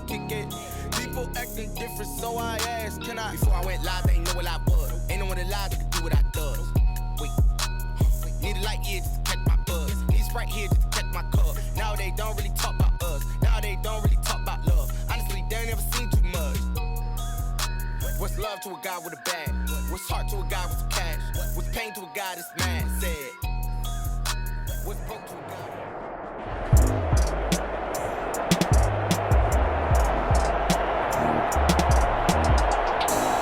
ticket. People acting different, so I asked, can I? Before I went live, they ain't know what I was. Ain't no one alive that could do what I does. Wait, need a light here just to catch my buzz. Need Sprite here just to catch my cup. Now they don't really talk about us. Now they don't really talk about love. Honestly, they ain't never seen too much. What's love to a guy with a bag? What's heart to a guy with some cash? What's pain to a guy that's mad? Said. What's broke to a guy?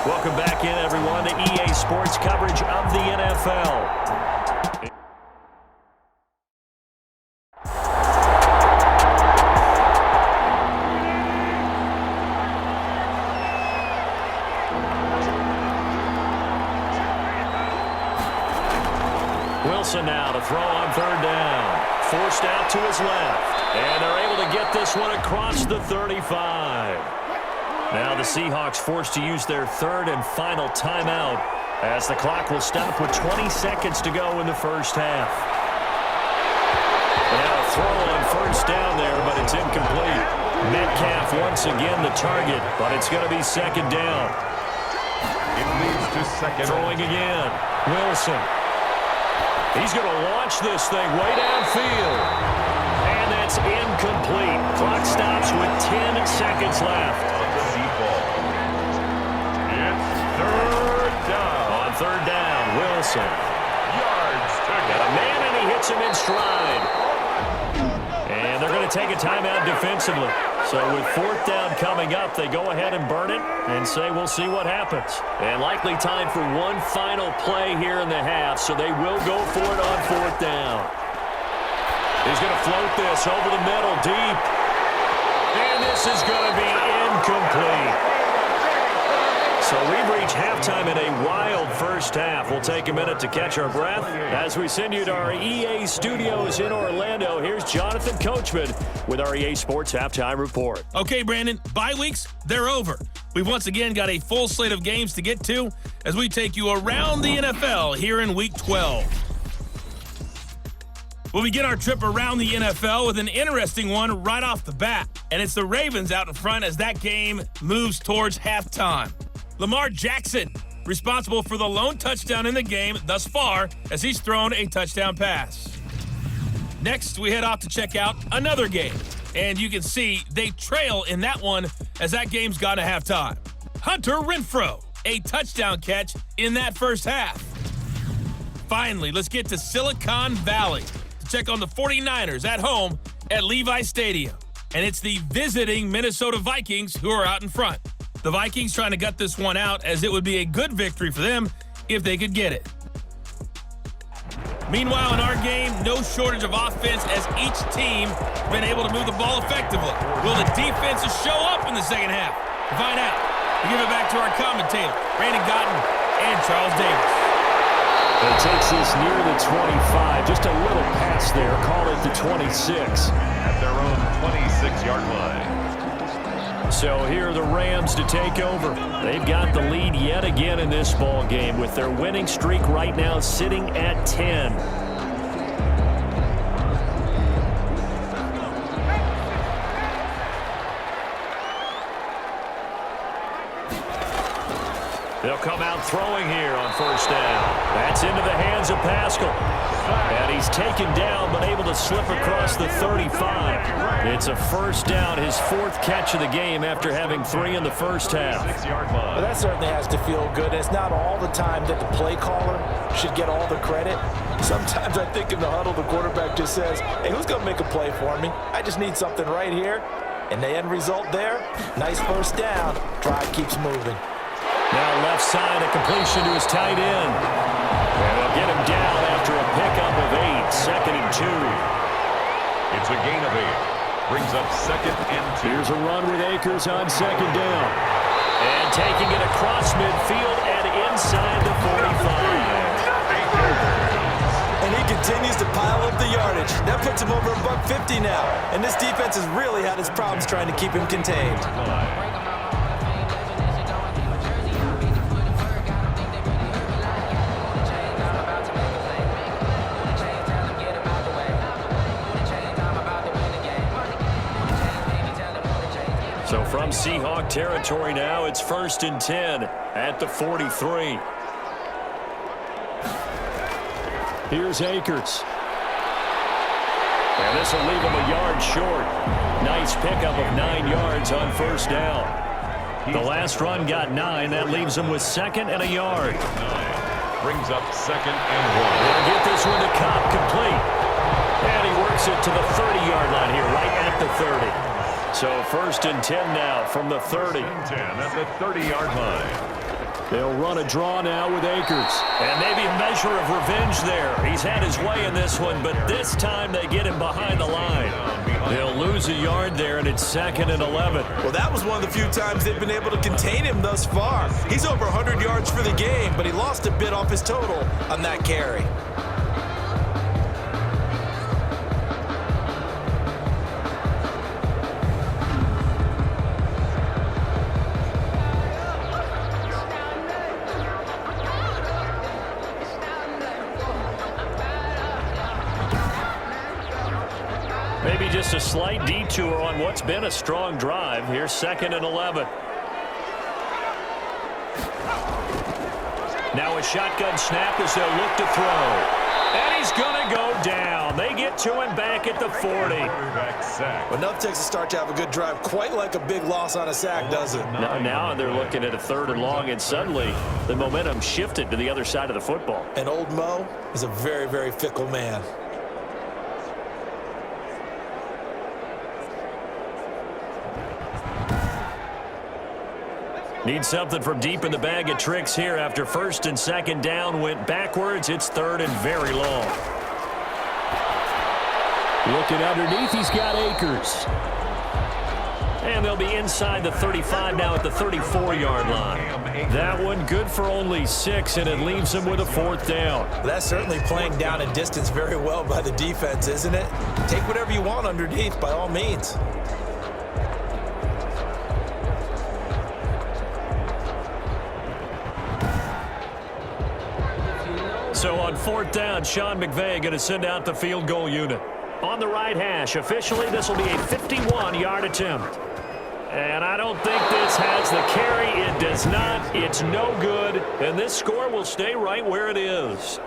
Welcome back in, everyone, to EA Sports coverage of the NFL. Wilson now to throw on third down. Forced out to his left. And they're able to get this one across the 35. Now the Seahawks forced to use their third and final timeout as the clock will stop with 20 seconds to go in the first half. Now a throw on first down there, but it's incomplete. Metcalf once again the target, but it's going to be second down. It leads to second. Throwing again. Wilson. He's going to launch this thing way downfield. And that's incomplete. Clock stops with 10 seconds left. It's third down. On third down, Wilson. Yards to Got a man, and he hits him in stride. And they're going to take a timeout defensively. So with fourth down coming up, they go ahead and burn it and say we'll see what happens. And likely time for one final play here in the half, so they will go for it on fourth down. He's going to float this over the middle deep. And this is going to be incomplete. So we've reached halftime in a wild first half. We'll take a minute to catch our breath as we send you to our EA studios in Orlando. Here's Jonathan Coachman with our EA Sports Halftime Report. Okay, Brandon, bye weeks, they're over. We've once again got a full slate of games to get to as we take you around the NFL here in Week 12. We'll begin our trip around the NFL with an interesting one right off the bat, and it's the Ravens out in front as that game moves towards halftime. Lamar Jackson, responsible for the lone touchdown in the game thus far as he's thrown a touchdown pass. Next, we head off to check out another game, and you can see they trail in that one as that game's gone to halftime. Hunter Renfrow, a touchdown catch in that first half. Finally, let's get to Silicon Valley to check on the 49ers at home at Levi Stadium. And it's the visiting Minnesota Vikings who are out in front. The Vikings trying to gut this one out as it would be a good victory for them if they could get it. Meanwhile, in our game, no shortage of offense as each team has been able to move the ball effectively. Will the defenses show up in the second half? To find out, we give it back to our commentator, Brandon Gotten and Charles Davis. It takes this near the 25, just a little pass there, call it the 26. At their own 26-yard line. So here are the Rams to take over. They've got the lead yet again in this ball game with their winning streak right now sitting at 10. They'll come out throwing here on first down. That's into the hands of Pascal. And he's taken down but able to slip across the 35. It's a first down, his fourth catch of the game after having 3 in the first half. Well, that certainly has to feel good. It's not all the time that the play caller should get all the credit. Sometimes I think in the huddle the quarterback just says, hey, who's going to make a play for me? I just need something right here. And the end result there, nice first down. Drive keeps moving. Now left side, a completion to his tight end. And they'll get him down after a pickup of 8, 2nd and 2. It's a gain of 8. Brings up 2nd and 2. Here's a run with Akers on 2nd down. And taking it across midfield and inside the 45. And he continues to pile up the yardage. That puts him over $150 now. And this defense has really had its problems trying to keep him contained. So from Seahawk territory now, it's 1st and 10 at the 43. Here's Akers. And this will leave him a yard short. Nice pickup of 9 yards on 1st down. The last run got 9. That leaves him with 2nd and a yard. Brings up 2nd and 1. They'll get this one to Cobb, complete. And he works it to the 30-yard line here, right at the 30. So 1st and 10 now from the 30. 10 at the 30-yard line. They'll run a draw now with Akers. And maybe a measure of revenge there. He's had his way in this one, but this time they get him behind the line. They'll lose a yard there, and it's 2nd and 11. Well, that was one of the few times they've been able to contain him thus far. He's over 100 yards for the game, but he lost a bit off his total on that carry. Maybe just a slight detour on what's been a strong drive. Here's 2nd and 11. Now a shotgun snap as they'll look to throw. And he's going to go down. They get to him back at the 40. Well, enough takes a start to have a good drive. Quite like a big loss on a sack, does it? Now they're looking at a 3rd and long, and suddenly the momentum shifted to the other side of the football. And old Mo is a very, very fickle man. Need something from deep in the bag of tricks here after 1st and 2nd down went backwards. It's 3rd and very long. Looking underneath, he's got Akers. And they'll be inside the 35 now at the 34-yard line. That one good for only 6, and it leaves them with a 4th down. That's certainly playing down and distance very well by the defense, isn't it? Take whatever you want underneath, by all means. So on 4th down, Sean McVay going to send out the field goal unit. On the right hash, officially this will be a 51-yard attempt. And I don't think this has the carry. It does not. It's no good. And this score will stay right where it is.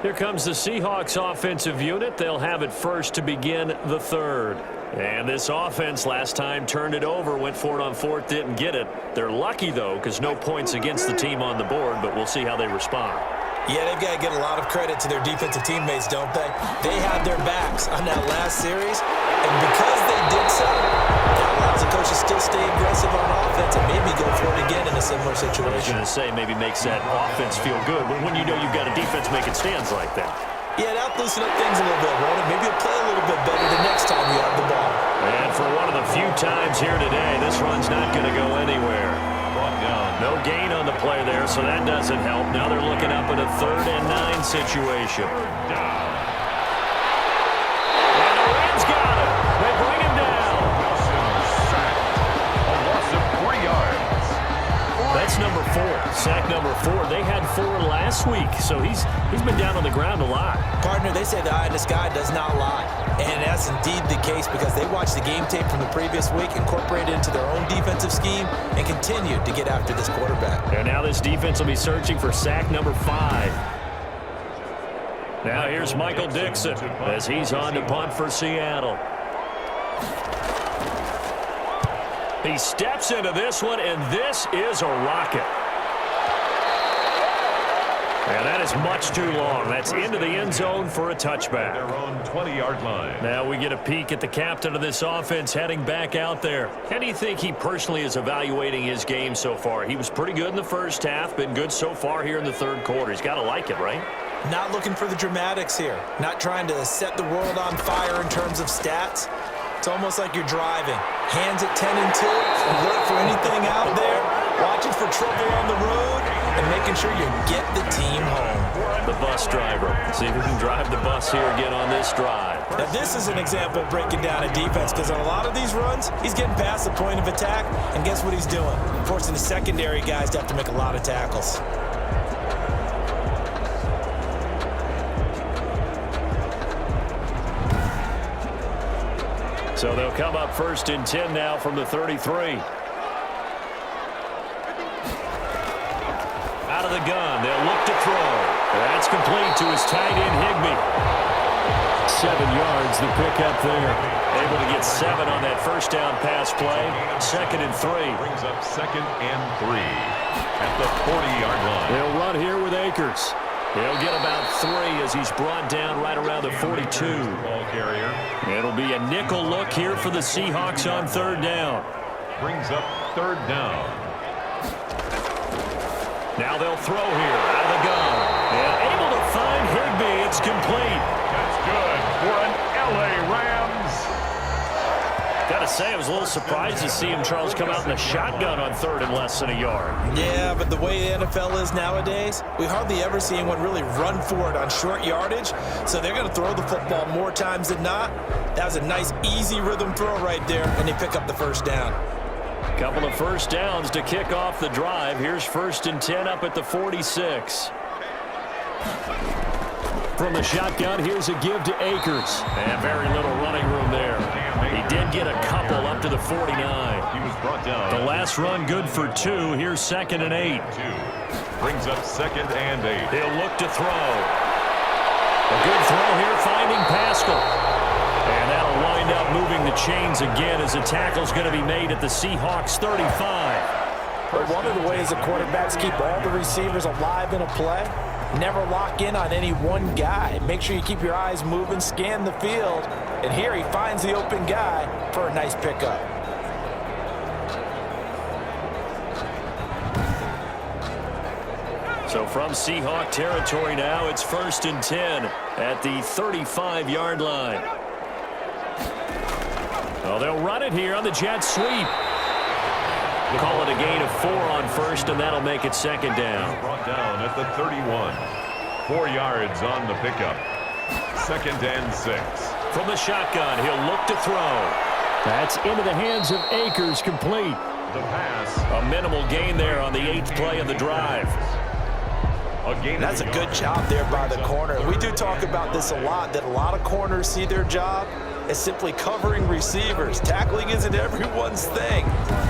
Here comes the Seahawks offensive unit. They'll have it first to begin the 3rd. And this offense last time turned it over, went for it on 4th, didn't get it. They're lucky, though, because no points against the team on the board, but we'll see how they respond. Yeah, they've got to get a lot of credit to their defensive teammates, don't they? They had their backs on that last series, and because they did so, that allows the coach to still stay aggressive on offense and maybe go for it again in a similar I was situation. going to say maybe makes that offense feel good, but when you know you've got a defense making stands like that. Yeah, that'll loosen up things a little bit, won't it? Maybe you'll play a little bit better the next time you have the ball. And for one of the few times here today, this run's not going to go anywhere. No gain on the play there, so that doesn't help. Now they're looking up at a 3rd and 9 situation. And the Reds got him. They bring him down. A loss of 3 yards. That's number 4. Sack number 4. They had 4 last week, so he's been down on the ground a lot. Partner, they say the eye in the sky does not lie. And that's indeed the case because they watched the game tape from the previous week, incorporated it into their own defensive scheme, and continued to get after this quarterback. And now this defense will be searching for sack number 5. Now here's Michael Dixon as he's on to punt for Seattle. He steps into this one, and this is a rocket. And that is much too long. That's into the end zone for a touchback. Their own 20-yard line. Now we get a peek at the captain of this offense heading back out there. How do you think he personally is evaluating his game so far? He was pretty good in the first half, been good so far here in the 3rd quarter. He's got to like it, right? Not looking for the dramatics here. Not trying to set the world on fire in terms of stats. It's almost like you're driving. Hands at 10 and 2, alert for anything out there, watching for trouble on the road, and making making sure you get the team home. The bus driver. See if we can drive the bus here again on this drive. Now, this is an example of breaking down a defense because on a lot of these runs, he's getting past the point of attack, and guess what he's doing? Forcing the secondary guys to have to make a lot of tackles. So they'll come up 1st and 10 now from the 33. Out of the gun, they'll look to throw. That's complete to his tight end, Higbee. 7 yards, the pickup there. Able to get 7 on that first down pass play. 2nd and 3. Brings up 2nd and 3 at the 40-yard line. They'll run here with Akers. He'll get about 3 as he's brought down right around the 42. Ball carrier. It'll be a nickel look here for the Seahawks on 3rd down. Brings up 3rd down. Now they'll throw here out of the gun. And able to find Higbee. It's complete. That's good for an LA Rams. Got to say, I was a little surprised to see him, Charles, come out in a shotgun on 3rd and less than a yard. Yeah, but the way the NFL is nowadays, we hardly ever see anyone really run for it on short yardage, so they're going to throw the football more times than not. That was a nice, easy rhythm throw right there, and they pick up the first down. Couple of first downs to kick off the drive. Here's 1st and 10 up at the 46. From the shotgun, here's a give to Akers. And very little running room there. He did get a couple up to the 49. He was brought down. The last run good for 2. Here's 2nd and 8. 2. Brings up 2nd and 8. He'll look to throw. A good throw here, finding Pascal. And that'll wind up moving the chains again as a tackle's going to be made at the Seahawks 35. But one of the ways the quarterbacks keep all the receivers alive in a play, never lock in on any one guy. Make sure you keep your eyes moving, scan the field, and here he finds the open guy for a nice pickup. So from Seahawk territory now, it's 1st and 10 at the 35-yard line. Well, they'll run it here on the jet sweep. Call it a gain of 4 on 1st, and that'll make it 2nd down. Brought down at the 31. 4 yards on the pickup. 2nd and 6. From the shotgun, he'll look to throw. That's into the hands of Akers, complete. The pass. A minimal gain there on the 8th play of the drive. That's a good job there by the corner. We do talk about this a lot, that a lot of corners see their job as simply covering receivers. Tackling isn't everyone's thing.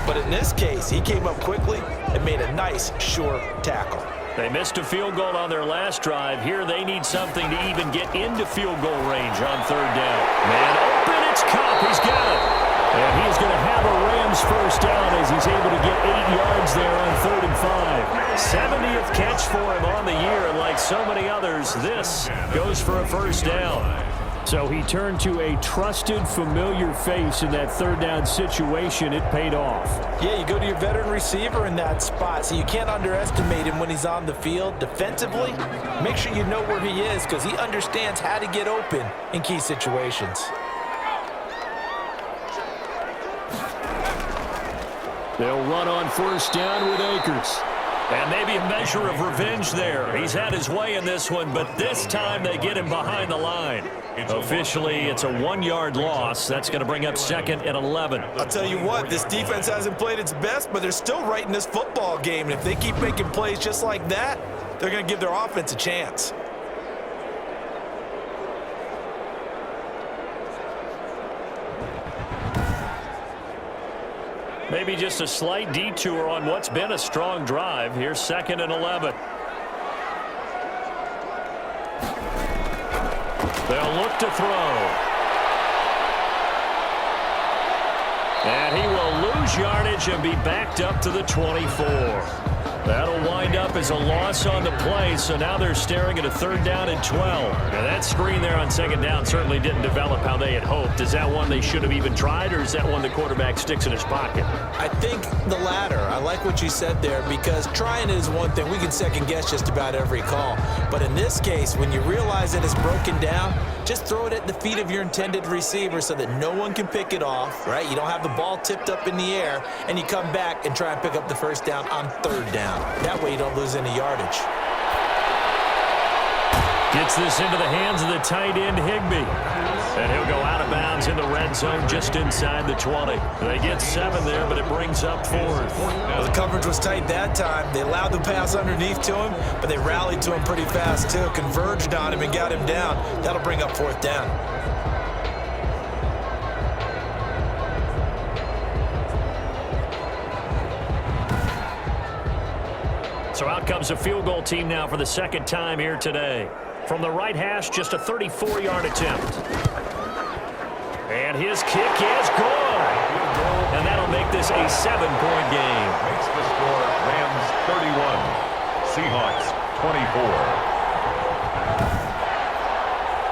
But in this case, he came up quickly and made a nice, sure tackle. They missed a field goal on their last drive. Here they need something to even get into field goal range on 3rd down. Man open, it's Kupp. He's got it. And he's going to have a Rams first down as he's able to get 8 yards there on 3rd and 5. 70th catch for him on the year, and like so many others, this goes for a first down. So he turned to a trusted, familiar face in that 3rd down situation. It paid off. Yeah, you go to your veteran receiver in that spot, so you can't underestimate him when he's on the field. Defensively, make sure you know where he is because he understands how to get open in key situations. They'll run on 1st down with Akers. And maybe a measure of revenge there. He's had his way in this one, but this time they get him behind the line. Officially, it's a 1-yard loss. That's going to bring up 2nd and 11. I'll tell you what, this defense hasn't played its best, but they're still right in this football game. And if they keep making plays just like that, they're going to give their offense a chance. Maybe just a slight detour on what's been a strong drive. Here's 2nd and 11. They'll look to throw. And he will lose yardage and be backed up to the 24. That'll wind up as a loss on the play, so now they're staring at a 3rd down and 12. Now that screen there on 2nd down certainly didn't develop how they had hoped. Is that one they should have even tried, or is that one the quarterback sticks in his pocket? I think the latter. I like what you said there because trying is one thing. We can second guess just about every call. But in this case, when you realize that it's broken down, just throw it at the feet of your intended receiver so that no one can pick it off, right? You don't have the ball tipped up in the air, and you come back and try and pick up the first down on 3rd down. down. That way you don't lose any yardage. Gets this into the hands of the tight end, Higbee. And he'll go out of bounds in the red zone just inside the 20. They get 7 there, but it brings up 4th. Well, the coverage was tight that time. They allowed the pass underneath to him, but they rallied to him pretty fast, too. Converged on him and got him down. That'll bring up 4th down. So out comes a field goal team now for the second time here today. From the right hash, just a 34-yard attempt. And his kick is good. And that'll make this a 7-point game. Makes the score Rams 31, Seahawks 24.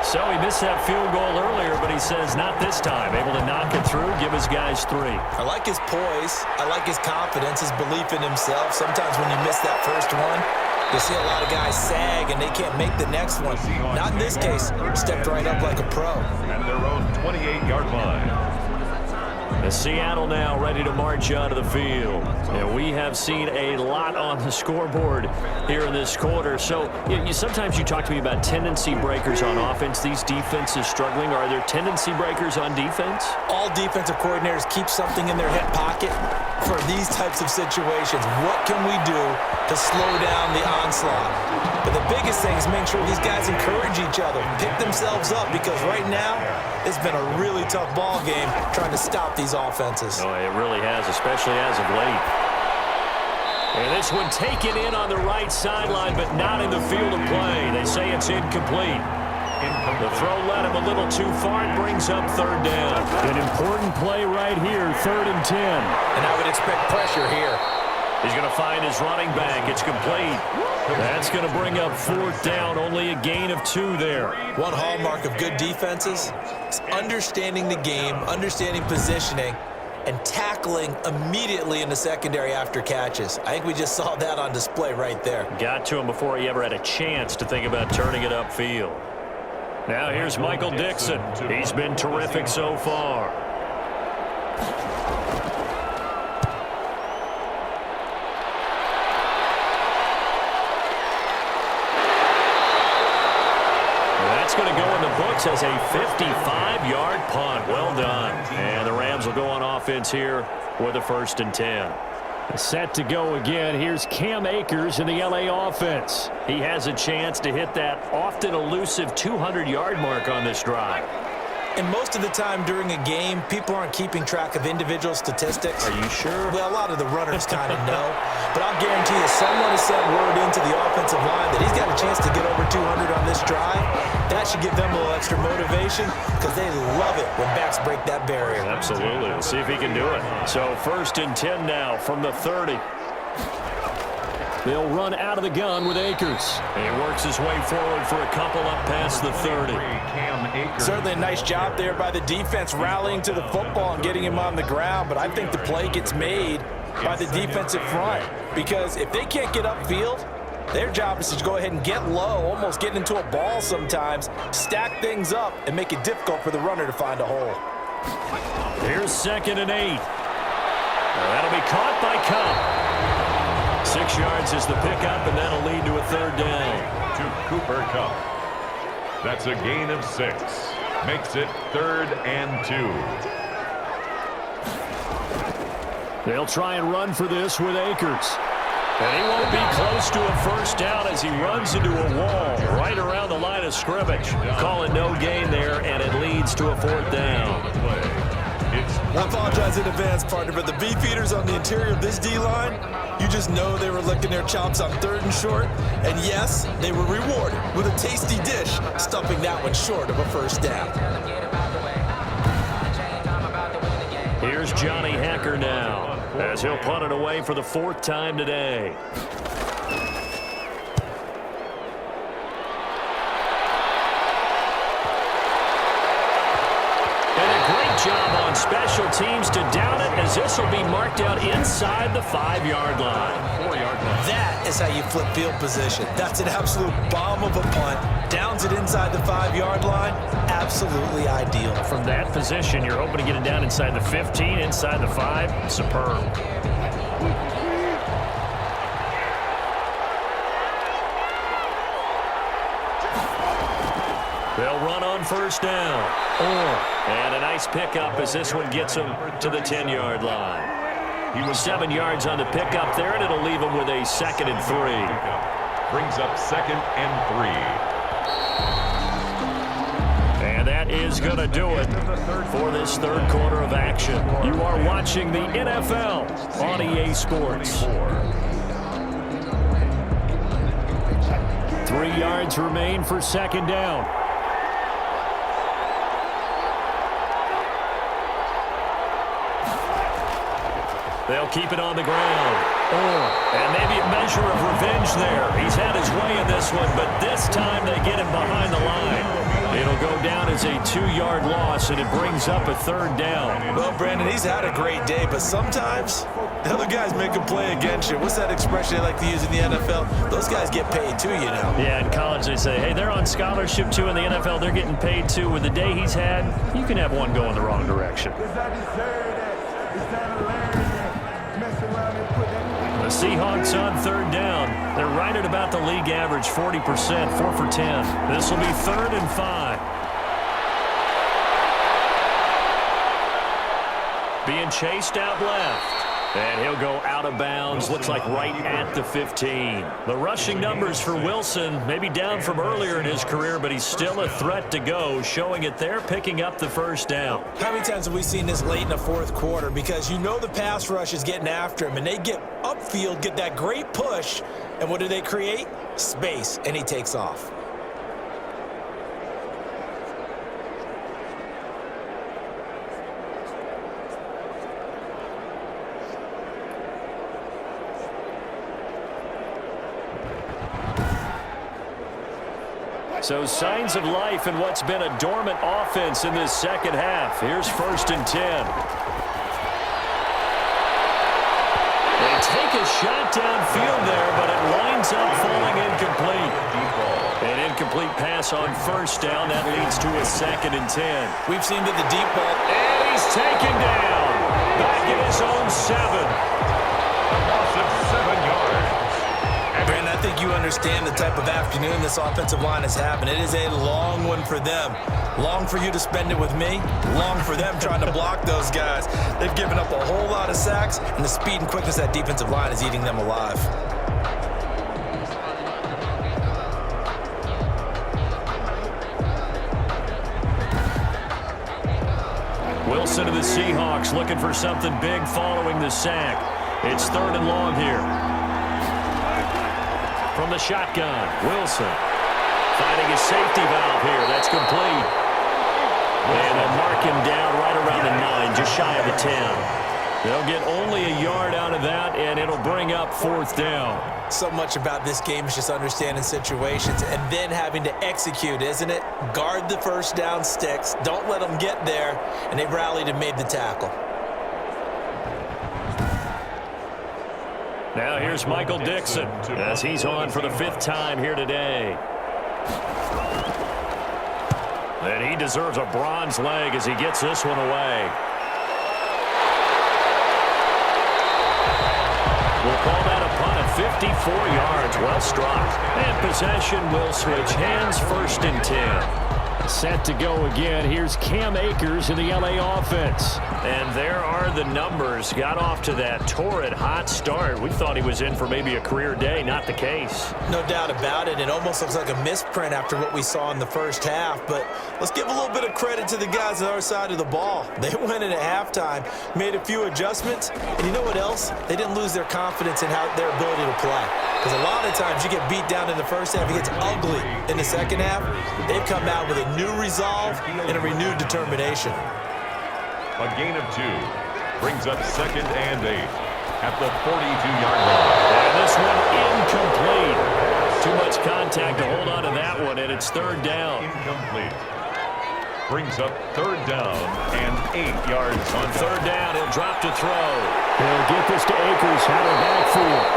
So he missed that field goal earlier, but he says not this time. Able to knock it through, give his guys 3. I like his poise. I like his confidence, his belief in himself. Sometimes when you miss that first one, you see a lot of guys sag and they can't make the next one. Not in this case. Stepped right up like a pro. And their own 28-yard line. Seattle now ready to march out of the field. And we have seen a lot on the scoreboard here in this quarter. So sometimes you talk to me about tendency breakers on offense. These defenses struggling. Are there tendency breakers on defense? All defensive coordinators keep something in their hip pocket for these types of situations. What can we do to slow down the onslaught? But the biggest thing is make sure these guys encourage each other, pick themselves up, because right now it's been a really tough ball game trying to stop these offenses. Oh, it really has, especially as of late. And this one taken in on the right sideline, but not in the field of play. They say it's incomplete. The throw led him a little too far. It brings up 3rd down. An important play right here, 3rd and 10. And I would expect pressure here. He's going to find his running back. It's complete. That's going to bring up 4th down. Only a gain of 2 there. One hallmark of good defenses is understanding the game, understanding positioning, and tackling immediately in the secondary after catches. I think we just saw that on display right there. Got to him before he ever had a chance to think about turning it upfield. Now here's Michael Dixon. He's been terrific so far. That's going to go in the books as a 55-yard punt. Well done. And the Rams will go on offense here with a 1st and 10. Set to go again. Here's Cam Akers in the LA offense. He has a chance to hit that often elusive 200-yard mark on this drive. And most of the time during a game, people aren't keeping track of individual statistics. Are you sure? Well, a lot of the runners kind of know. But I'll guarantee you someone has sent word into the offensive line that he's got a chance to get over 200 on this drive. That should give them a little extra motivation because they love it when backs break that barrier. Absolutely. We'll see if he can do it. So 1st and 10 now from the 30. They'll run out of the gun with Akers. And he works his way forward for a couple up past the 30. Certainly a nice job there by the defense rallying to the football and getting him on the ground. But I think the play gets made by the defensive front because if they can't get upfield, their job is to go ahead and get low, almost get into a ball sometimes, stack things up, and make it difficult for the runner to find a hole. Here's 2nd and 8. That'll be caught by Kupp. 6 yards is the pickup, and that'll lead to a 3rd down. To Cooper Kupp. That's a gain of 6. Makes it 3rd and 2. They'll try and run for this with Akers. And he won't be close to a 1st down as he runs into a wall right around the line of scrimmage. Call it no gain there, and it leads to a 4th down. I apologize in advance, partner, but the beefeaters on the interior of this D-line, you just know they were licking their chops on 3rd and short. And yes, they were rewarded with a tasty dish, stuffing that one short of a 1st down. Here's Johnny Hacker now, as he'll punt it away for the 4th time today. Job on special teams to down it, as this will be marked out inside the 5-yard line. 4-yard line. That is how you flip field position. That's an absolute bomb of a punt. Downs it inside the 5-yard line. Absolutely ideal. From that position, you're hoping to get it down inside the 15, inside the 5. Superb. run on first down. And a nice pickup as this one gets him to the 10-yard line. He was 7 yards on the pickup there, and it'll leave him with a 2nd and 3. Brings up 2nd and 3. And that is going to do it for this third quarter of action. You are watching the NFL on EA Sports. 3 yards remain for 2nd down. They'll keep it on the ground. And maybe a measure of revenge there. He's had his way in this one, but this time they get him behind the line. It'll go down as a 2-yard loss, and it brings up a 3rd down. Well, Brandon, he's had a great day, but sometimes the other guys make a play against you. What's that expression they like to use in the NFL? Those guys get paid too, you know. Yeah, in college they say, hey, they're on scholarship too. In the NFL, they're getting paid too. With the day he's had, you can have one go in the wrong direction. The Seahawks on 3rd down. They're right at about the league average, 40%, 4 for 10. This will be 3rd and 5. Being chased out left. And he'll go out of bounds, looks like right at the 15. The rushing numbers for Wilson, maybe down from earlier in his career, but he's still a threat to go, showing it there, picking up the 1st down. How many times have we seen this late in the 4th quarter? Because you know the pass rush is getting after him, and they get upfield, get that great push, and what do they create? Space, and he takes off. So signs of life in what's been a dormant offense in this 2nd half. Here's 1st and 10. They take a shot downfield there, but it winds up falling incomplete. An incomplete pass on 1st down. That leads to a 2nd and 10. We've seen to the deep ball. And he's taken down. Back in his own 7. Loss of 7 yards. Brandon, I think you understand the type of afternoon this offensive line is having. It is a long one for them. Long for you to spend it with me. Long for them trying to block those guys. They've given up a whole lot of sacks, and the speed and quickness of that defensive line is eating them alive. Wilson of the Seahawks looking for something big following the sack. It's 3rd and long here. From the shotgun, Wilson finding his safety valve here. That's complete. And they'll mark him down right around the 9, just shy of the 10. They'll get only a yard out of that, and it'll bring up 4th down. So much about this game is just understanding situations and then having to execute, isn't it? Guard the 1st down sticks. Don't let them get there, and they rallied and made the tackle. Now here's Michael Dixon as he's on for the 5th time here today. And he deserves a bronze leg as he gets this one away. We'll call that a punt of 54 yards, well struck. And possession will switch hands, 1st and 10. Set to go again. Here's Cam Akers in the LA offense. And there are the numbers. Got off to that torrid hot start. We thought he was in for maybe a career day. Not the case. No doubt about it. It almost looks like a misprint after what we saw in the 1st half. But let's give a little bit of credit to the guys on our side of the ball. They went in at halftime, made a few adjustments. And you know what else? They didn't lose their confidence in their ability to play. Because a lot of times you get beat down in the 1st half, it gets ugly in the 2nd half. They've come out with a new resolve and a renewed determination. A gain of 2 brings up 2nd and 8 at the 42-yard line. And this one incomplete. Too much contact to hold on to that one, and it's 3rd down. Incomplete. Brings up 3rd down and 8 yards. On 3rd down, he'll drop to throw. He'll get this to Akers out of backfield.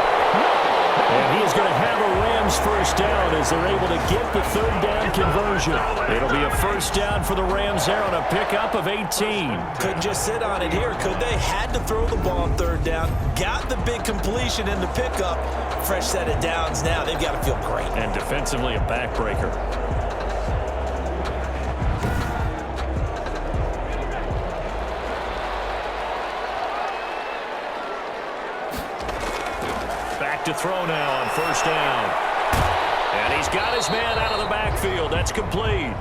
And he is going to have a Rams 1st down as they're able to get the 3rd down conversion. It'll be a 1st down for the Rams there on a pickup of 18. Couldn't just sit on it here, could they? Had to throw the ball on 3rd down. Got the big completion in the pickup. Fresh set of downs now. They've got to feel great. And defensively, a backbreaker. to throw now on first down. And he's got his man out of the backfield. That's complete.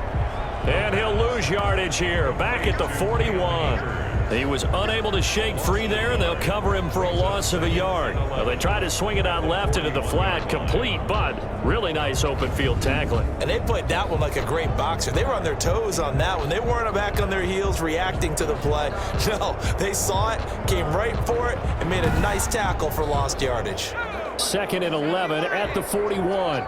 And he'll lose yardage here, back at the 41. He was unable to shake free there, and they'll cover him for a loss of a yard. Well, they try to swing it out left into the flat, complete, but really nice open field tackling. And they played that one like a great boxer. They were on their toes on that one. They weren't back on their heels reacting to the play. No, they saw it, came right for it, and made a nice tackle for lost yardage. 2nd and 11 at the 41.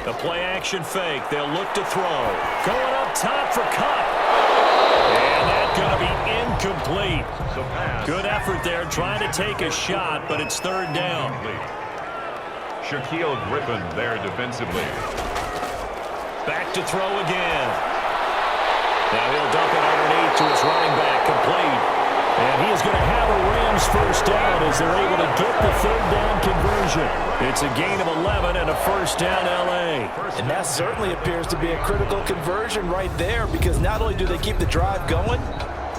The play-action fake. They'll look to throw. Going up top for Kupp. And that's going to be incomplete. Good effort there trying to take a shot, but it's 3rd down. Shaquill Griffin there defensively. Back to throw again. Now he'll dump it underneath to his running back. Complete. And he is going to have a Rams first down as they're able to get the 3rd down conversion. It's a gain of 11 and a first down L.A. And that certainly appears to be a critical conversion right there, because not only do they keep the drive going,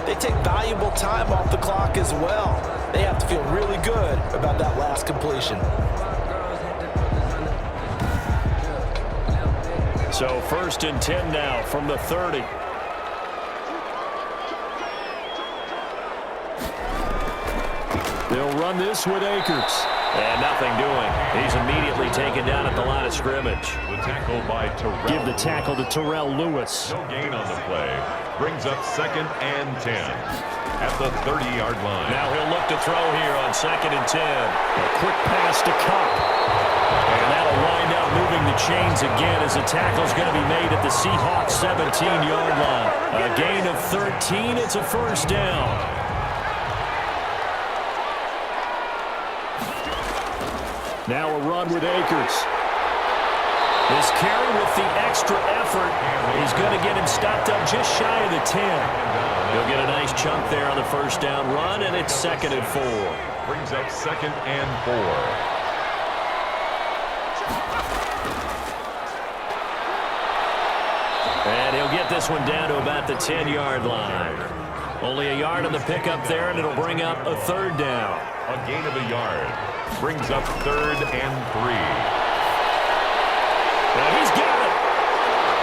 they take valuable time off the clock as well. They have to feel really good about that last completion. So 1st and 10 now from the 30. They'll run this with Akers. And nothing doing. He's immediately taken down at the line of scrimmage. The tackle by Terrell. Give the tackle to Terrell Lewis. No gain on the play. Brings up 2nd and 10 at the 30-yard line. Now he'll look to throw here on 2nd and 10. A quick pass to Kupp. And that'll wind up moving the chains again as the tackle's going to be made at the Seahawks 17-yard line. A gain of 13. It's a first down. Now a run with Akers. This carry with the extra effort is going to get him stopped up just shy of the 10. He'll get a nice chunk there on the first down run, and it's 2nd and 4. Brings up 2nd and 4. And he'll get this one down to about the 10-yard line. Only a yard on the pickup there, and it'll bring up a 3rd down. A gain of a yard. Brings up 3rd and 3. And he's got it.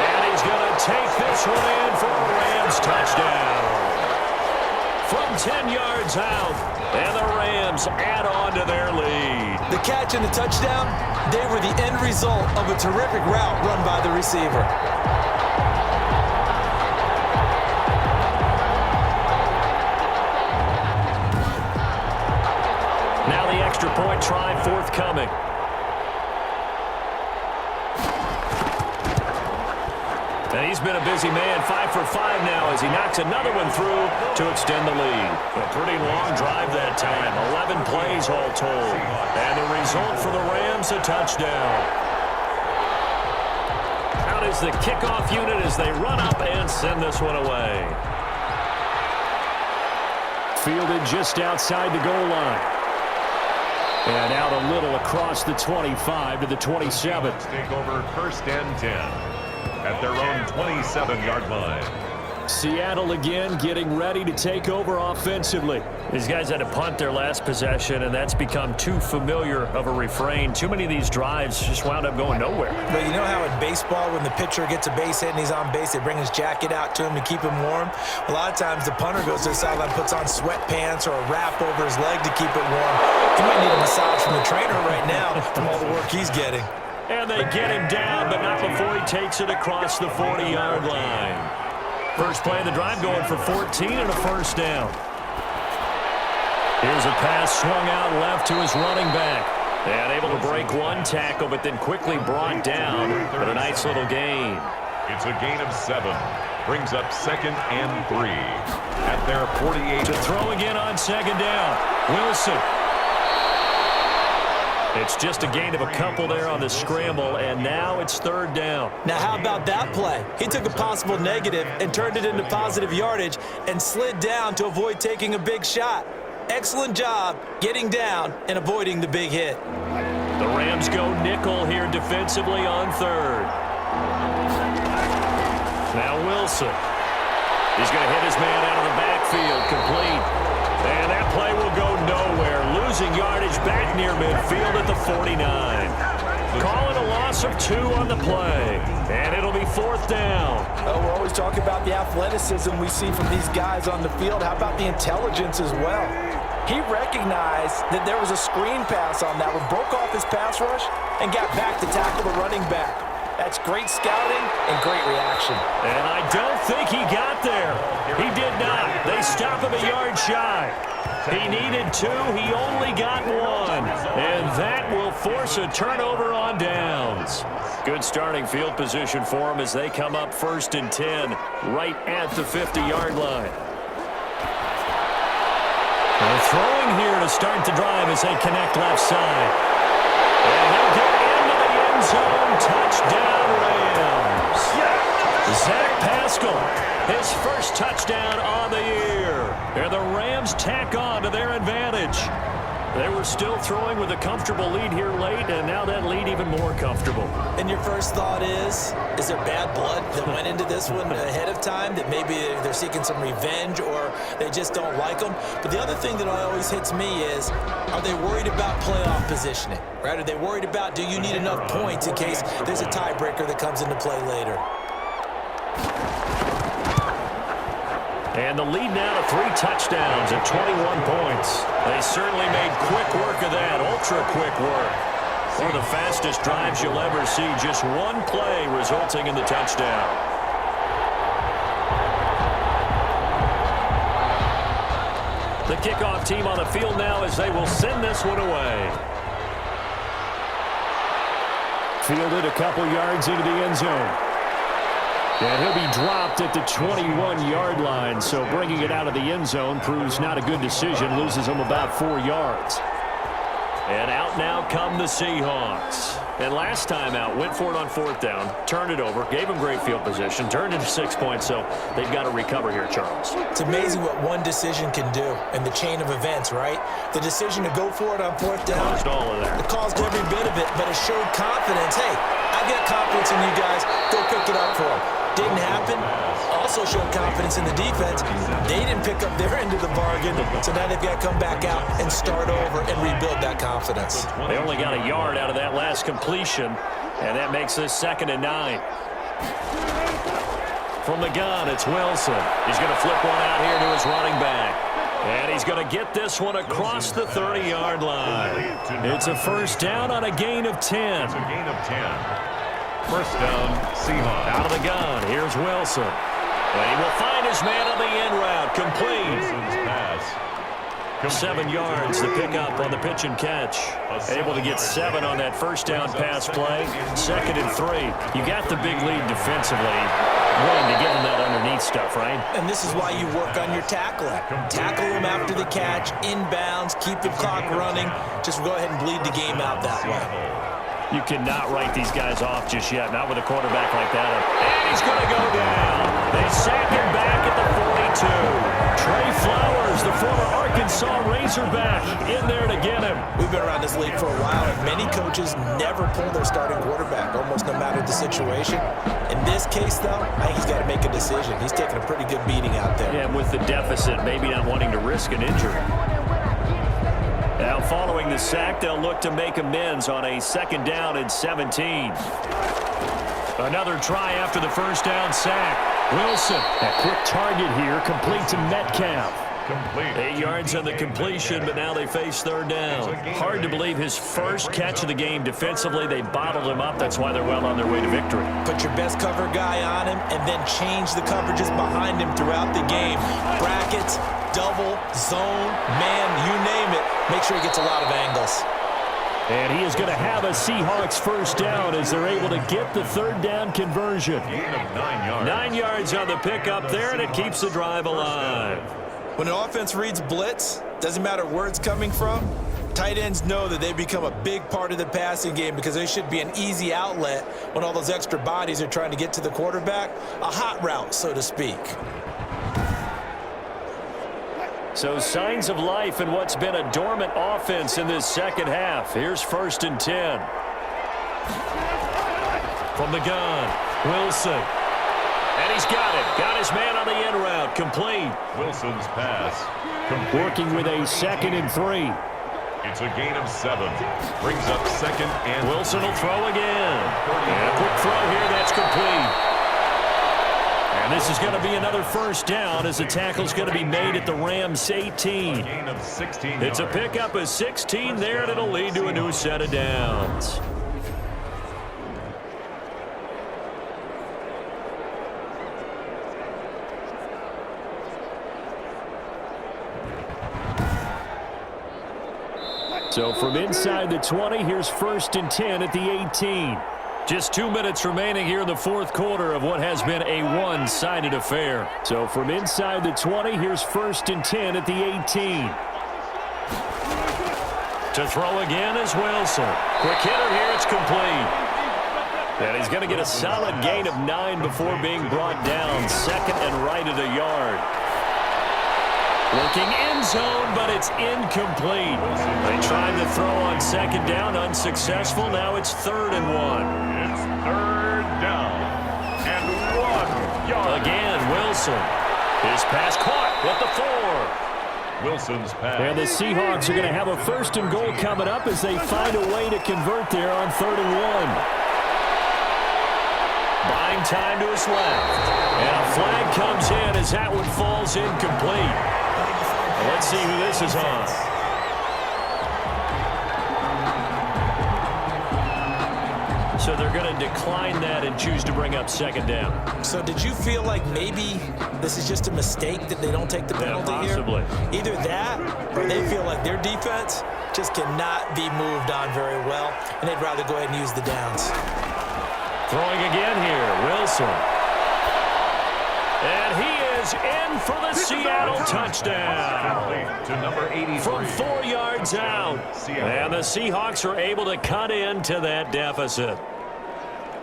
And he's going to take this one in for a Rams touchdown. From 10 yards out, and the Rams add on to their lead. The catch and the touchdown, they were the end result of a terrific route run by the receiver. Now the extra point try forthcoming. And he's been a busy man, 5 for 5 now as he knocks another one through to extend the lead. A pretty long drive that time, 11 plays all told. And the result for the Rams, a touchdown. Out is the kickoff unit as they run up and send this one away. Fielded just outside the goal line. And out a little across the 25 to the 27. Take over 1st and 10 at their own 27-yard line. Seattle again getting ready to take over offensively. These guys had to punt their last possession, and that's become too familiar of a refrain. Too many of these drives just wound up going nowhere. But you know how in baseball, when the pitcher gets a base hit and he's on base, they bring his jacket out to him to keep him warm? A lot of times the punter goes to the sideline, puts on sweatpants or a wrap over his leg to keep it warm. He might need a massage from the trainer right now from all the work he's getting. And they get him down, but not before he takes it across the 40-yard line. First play of the drive going for 14 and a first down. Here's a pass swung out left to his running back. And able to break one tackle, but then quickly brought down. But a nice little gain. It's a gain of 7. Brings up 2nd and 3 at their 48. To throw again on 2nd down. Wilson. It's just a gain of a couple there on the scramble, and now it's 3rd down. Now, how about that play? He took a possible negative and turned it into positive yardage and slid down to avoid taking a big shot. Excellent job getting down and avoiding the big hit. The Rams go nickel here defensively on 3rd. Now Wilson. He's going to hit his man out of the backfield, complete. near midfield at the 49. Calling a loss of 2 on the play. And it'll be 4th down. Oh, we're always talking about the athleticism we see from these guys on the field. How about the intelligence as well? He recognized that there was a screen pass on that one, broke off his pass rush, and got back to tackle the running back. That's great scouting and great reaction. And I don't think he got there. He did not. They stop him a yard shy. He needed 2. He only got 1. And that will force a turnover on downs. Good starting field position for him as they come up 1st and 10 right at the 50-yard line. They're throwing here to start the drive as they connect left side. And he'll get into the end zone. Touchdown, Rams. Zach Pascal, his first touchdown on the year. And the Rams tack on to their advantage. They were still throwing with a comfortable lead here late, and now that lead even more comfortable. And your first thought is there bad blood that went into this one ahead of time, that maybe they're seeking some revenge or they just don't like them? But the other thing that always hits me is, are they worried about playoff positioning? Right? Are they worried about, do you need enough points in case there's a tiebreaker that comes into play later? And the lead now to 3 touchdowns at 21 points. They certainly made quick work of that, ultra-quick work. One of the fastest drives you'll ever see, just 1 play resulting in the touchdown. The kickoff team on the field now as they will send this one away. Fielded a couple yards into the end zone. And he'll be dropped at the 21-yard line, so bringing it out of the end zone proves not a good decision, loses him about 4 yards. And out now come the Seahawks. And last time out, went for it on 4th down, turned it over, gave him great field position, turned into 6 points, so they've got to recover here, Charles. It's amazing what one decision can do in the chain of events, right? The decision to go for it on 4th down. Caused all of that. It caused every bit of it, but it showed confidence. Hey, I've got confidence in you guys. Go pick it up for them. Didn't happen. Also showed confidence in the defense. They didn't pick up their end of the bargain, so now they've got to come back out and start over and rebuild that confidence. They only got a yard out of that last completion, and that makes this 2nd and 9. From the gun, it's Wilson. He's going to flip one out here to his running back. And he's going to get this one across the 30-yard line. It's a 1st down on a gain of 10. It's a gain of 10. 1st down, Seahawks. Out of the gun, here's Wilson. And he will find his man on the end route, complete. Wilson's pass. 7 yards to pick up on the pitch and catch. Able to get 7 on that 1st down pass play. 2nd and 3. You got the big lead defensively. Willing to give him that underneath stuff, right? And this is why you work on your tackling. Tackle him after the catch, inbounds, keep the clock running. Just go ahead and bleed the game out that way. You cannot write these guys off just yet, not with a quarterback like that. And he's going to go down. They sack him back at the 42. Trey Flowers, the former Arkansas Razorback, in there to get him. We've been around this league for a while, and many coaches never pull their starting quarterback, almost no matter the situation. In this case, though, I think he's got to make a decision. He's taking a pretty good beating out there. Yeah, with the deficit, maybe not wanting to risk an injury. Now, following the sack, they'll look to make amends on a 2nd down and 17. Another try after the 1st down sack. Wilson, a quick target here, complete to Metcalf. Complete. 8 yards on the completion, but now they face 3rd down. Hard to believe his first catch of the game defensively. They bottled him up. That's why they're well on their way to victory. Put your best cover guy on him and then change the coverages behind him throughout the game. Brackets, double, zone, man, you name it. Make sure he gets a lot of angles. And he is going to have a Seahawks 1st down as they're able to get the 3rd down conversion. Gain of 9 yards. 9 yards on the pickup there, and it keeps the drive alive. When an offense reads blitz, doesn't matter where it's coming from, tight ends know that they become a big part of the passing game because they should be an easy outlet when all those extra bodies are trying to get to the quarterback. A hot route, so to speak. So signs of life in what's been a dormant offense in this 2nd half. Here's 1st and 10. From the gun, Wilson. And he's got it. Got his man on the end route. Complete. Wilson's pass. Working with a 2nd and 3. It's a gain of 7. Brings up second and Wilson will throw again. And a quick throw here. That's complete. And this is going to be another first down as the tackle's going to be made at the Rams' 18. gain of 16 It's a yards. pickup of 16 there, and it'll lead to a new set of downs. So from inside the 20, here's 1st and 10 at the 18. Just 2 minutes remaining here in the fourth quarter of what has been a one-sided affair. So from inside the 20, here's 1st and 10 at the 18. To throw again is Wilson. Quick hitter here, it's complete. And he's going to get a solid gain of 9 before being brought down. 2nd and right at a yard. Looking end zone, but it's incomplete. They tried to throw on 2nd down, unsuccessful. Now it's 3rd and 1. It's 3rd down and 1 yard. Again, Wilson. His pass caught at the 4. Wilson's pass. And the Seahawks are going to have a 1st and goal coming up as they find a way to convert there on 3rd and 1. Buying time to his left. And a flag comes in as that one falls incomplete. Let's see who this is on. So they're going to decline that and choose to bring up 2nd down. So did you feel like maybe this is just a mistake that they don't take the penalty possibly. here? Either that or they feel like their defense just cannot be moved on very well, and they'd rather go ahead and use the downs. Throwing again here, Wilson. And he is in for the Seattle touchdown. To number 83. From 4 yards out. And the Seahawks are able to cut into that deficit.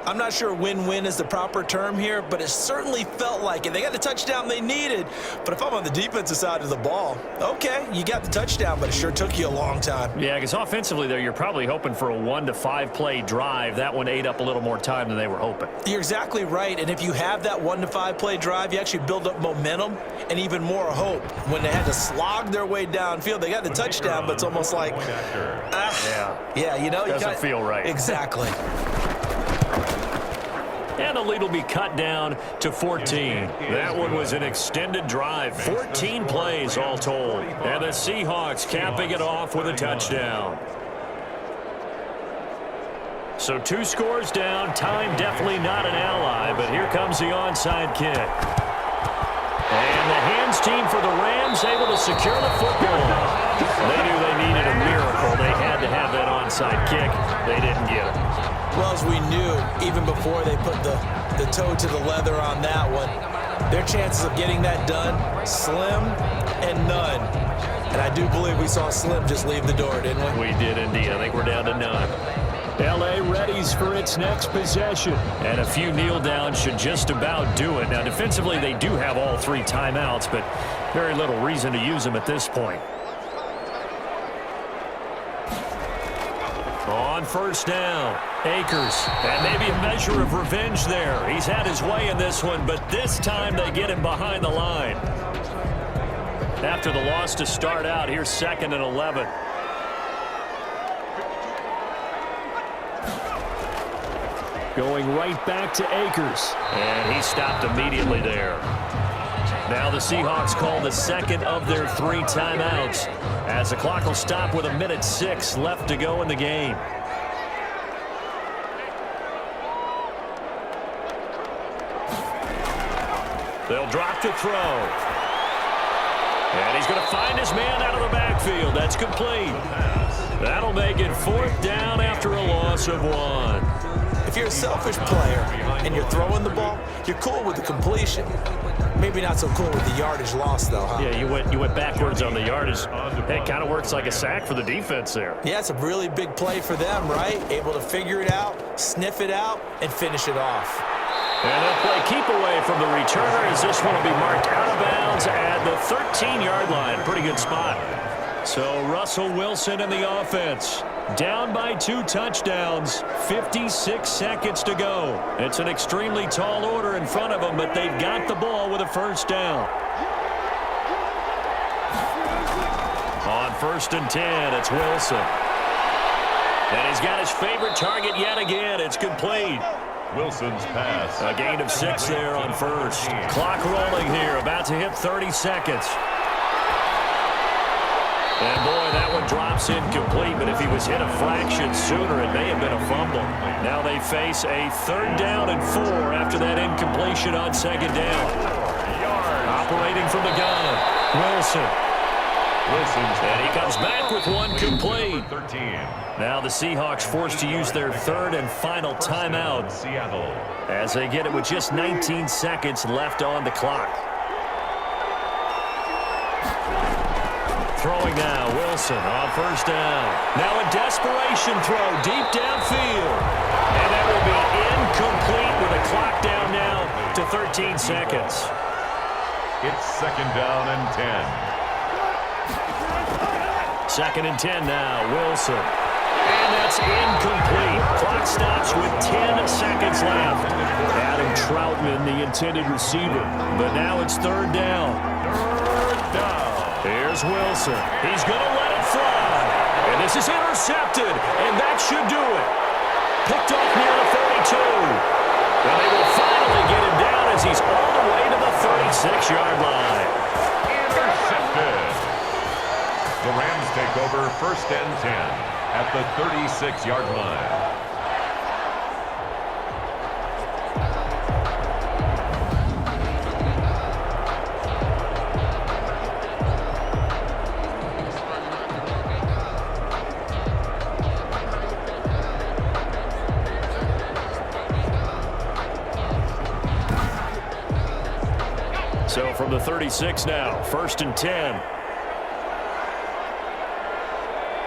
I'm not sure win-win is the proper term here, but it certainly felt like it. They got the touchdown they needed, but if I'm on the defensive side of the ball, okay, you got the touchdown, but it sure took you a long time. Yeah, because offensively there, you're probably hoping for a 1 to 5 play drive. That one ate up a little more time than they were hoping. You're exactly right, and if you have that 1 to 5 play drive, you actually build up momentum and even more hope. When they had to slog their way downfield, they got the touchdown, but it's almost like, yeah, you know, Doesn't feel right. Exactly. And the lead will be cut down to 14. That one was an extended drive. 14 plays all told. And the Seahawks capping it off with a touchdown. So 2 scores down. Time definitely not an ally, but here comes the onside kick. And the hands team for the Rams able to secure the football. They knew they needed a miracle. They had to have that onside kick. They didn't get it. Well, as we knew, even before they put the toe to the leather on that one, their chances of getting that done, slim and none. And I do believe we saw Slim just leave the door, didn't we? We did indeed. I think we're down to none. L.A. readies for its next possession. And a few kneel downs should just about do it. Now, defensively, they do have all 3 timeouts, but very little reason to use them at this point. On 1st down, Akers, and maybe a measure of revenge there. He's had his way in this one, but this time they get him behind the line. After the loss to start out, here's 2nd and 11. Going right back to Akers, and he stopped immediately there. Now the Seahawks call the 2nd of their 3 timeouts as the clock will stop with 1:06 left to go in the game. They'll drop to throw. And he's going to find his man out of the backfield. That's complete. That'll make it 4th down after a loss of 1. If you're a selfish player and you're throwing the ball, you're cool with the completion. Maybe not so cool with the yardage loss, though, huh? Yeah, you went backwards on the yardage. It kind of works like a sack for the defense there. Yeah, it's a really big play for them, right? Able to figure it out, sniff it out, and finish it off. And they'll play keep away from the returner as this one will be marked out of bounds at the 13-yard line. Pretty good spot. So Russell Wilson and the offense down by 2 touchdowns, 56 seconds to go. It's an extremely tall order in front of them, but they've got the ball with a 1st down. On first and 10. It's Wilson. And he's got his favorite target yet again. It's complete. Wilson's pass. A gain of 6 there on first. Clock rolling here, about to hit 30 seconds. And boy, that one drops incomplete, but if he was hit a fraction sooner, it may have been a fumble. Now they face a 3rd down and 4 after that incompletion on 2nd down. Operating from the gun, Wilson. And he comes back with one complete. 13. Now the Seahawks forced to use their 3rd and final timeout Seattle. as they get it with just 19 seconds left on the clock. Throwing now, Wilson on 1st down. Now a desperation throw deep downfield. And that will be incomplete with a clock down now to 13 seconds. It's 2nd down and 10. 2nd and 10 now, Wilson. And that's incomplete. Clock stops with 10 seconds left. Adam Troutman, the intended receiver. But now it's 3rd down. 3rd down. Here's Wilson. He's going to let it fly. And this is intercepted. And that should do it. Picked off near the 32. And they will finally get him down as he's all the way to the 36-yard line. Intercepted. The Rams take over 1st and 10 at the 36-yard line. So from the 36 now, 1st and 10.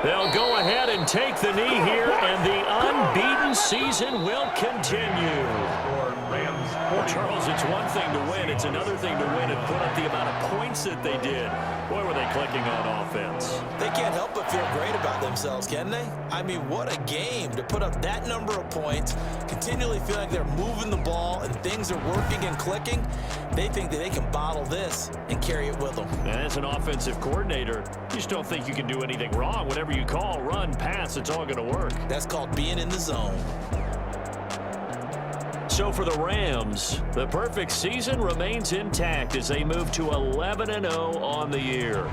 They'll go ahead and take the knee here, and the unbeaten season will continue. Well, Charles, it's one thing to win. It's another thing to win and put up the amount of points that they did. Boy, were they clicking on offense. They can't help but feel great about themselves, can they? I mean, what a game to put up that number of points, continually feel like they're moving the ball and things are working and clicking. They think that they can bottle this and carry it with them. And as an offensive coordinator, you just don't think you can do anything wrong. Whatever you call, run, pass, it's all going to work. That's called being in the zone. So for the Rams, the perfect season remains intact as they move to 11-0 on the year.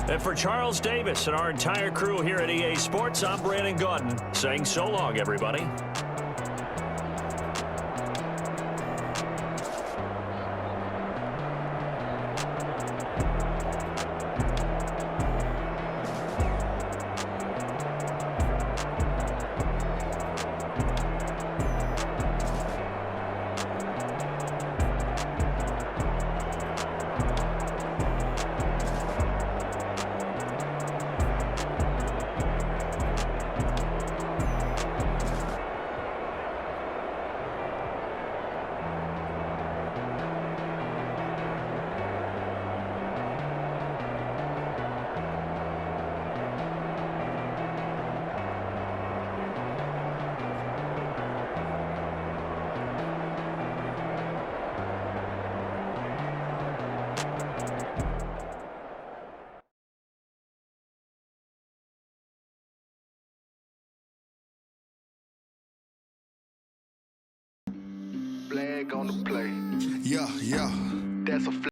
And for Charles Davis and our entire crew here at EA Sports, I'm Brandon Gaudin saying so long, everybody. Flag on the play. Yeah, that's a flag.